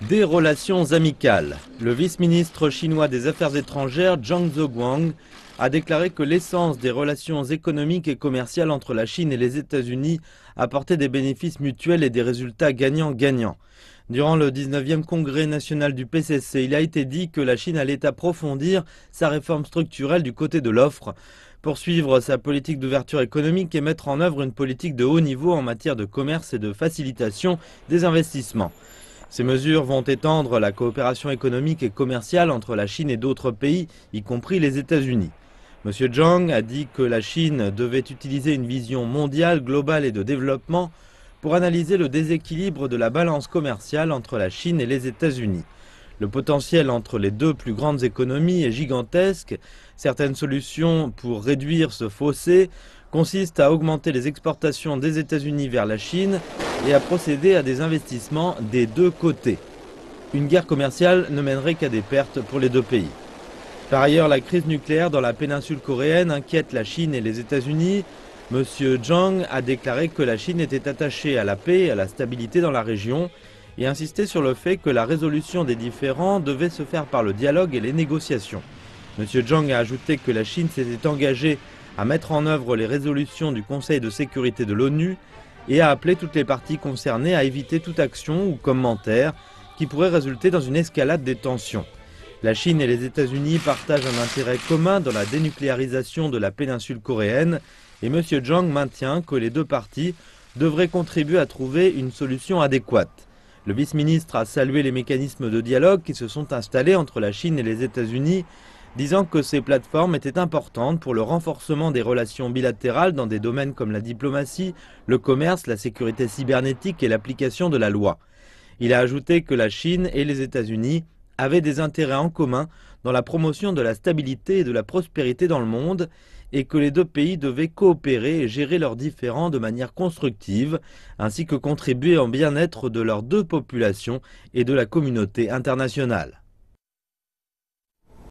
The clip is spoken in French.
Des relations amicales. Le vice-ministre chinois des Affaires étrangères, Zhang Zheguang, a déclaré que l'essence des relations économiques et commerciales entre la Chine et les États-Unis apportait des bénéfices mutuels et des résultats gagnant-gagnant. Durant le 19e congrès national du PCC, il a été dit que la Chine allait approfondir sa réforme structurelle du côté de l'offre, poursuivre sa politique d'ouverture économique et mettre en œuvre une politique de haut niveau en matière de commerce et de facilitation des investissements. Ces mesures vont étendre la coopération économique et commerciale entre la Chine et d'autres pays, y compris les États-Unis. M. Zhang a dit que la Chine devait utiliser une vision mondiale, globale et de développement pour analyser le déséquilibre de la balance commerciale entre la Chine et les États-Unis. Le potentiel entre les deux plus grandes économies est gigantesque. Certaines solutions pour réduire ce fossé consistent à augmenter les exportations des États-Unis vers la Chine et à procéder à des investissements des deux côtés. Une guerre commerciale ne mènerait qu'à des pertes pour les deux pays. Par ailleurs, la crise nucléaire dans la péninsule coréenne inquiète la Chine et les États-Unis. M. Zhang a déclaré que la Chine était attachée à la paix et à la stabilité dans la région et insisté sur le fait que la résolution des différends devait se faire par le dialogue et les négociations. M. Zhang a ajouté que la Chine s'était engagée à mettre en œuvre les résolutions du Conseil de sécurité de l'ONU et a appelé toutes les parties concernées à éviter toute action ou commentaire qui pourrait résulter dans une escalade des tensions. La Chine et les États-Unis partagent un intérêt commun dans la dénucléarisation de la péninsule coréenne et M. Zhang maintient que les deux parties devraient contribuer à trouver une solution adéquate. Le vice-ministre a salué les mécanismes de dialogue qui se sont installés entre la Chine et les États-Unis, disant que ces plateformes étaient importantes pour le renforcement des relations bilatérales dans des domaines comme la diplomatie, le commerce, la sécurité cybernétique et l'application de la loi. Il a ajouté que la Chine et les États-Unis avaient des intérêts en commun dans la promotion de la stabilité et de la prospérité dans le monde et que les deux pays devaient coopérer et gérer leurs différends de manière constructive, ainsi que contribuer au bien-être de leurs deux populations et de la communauté internationale.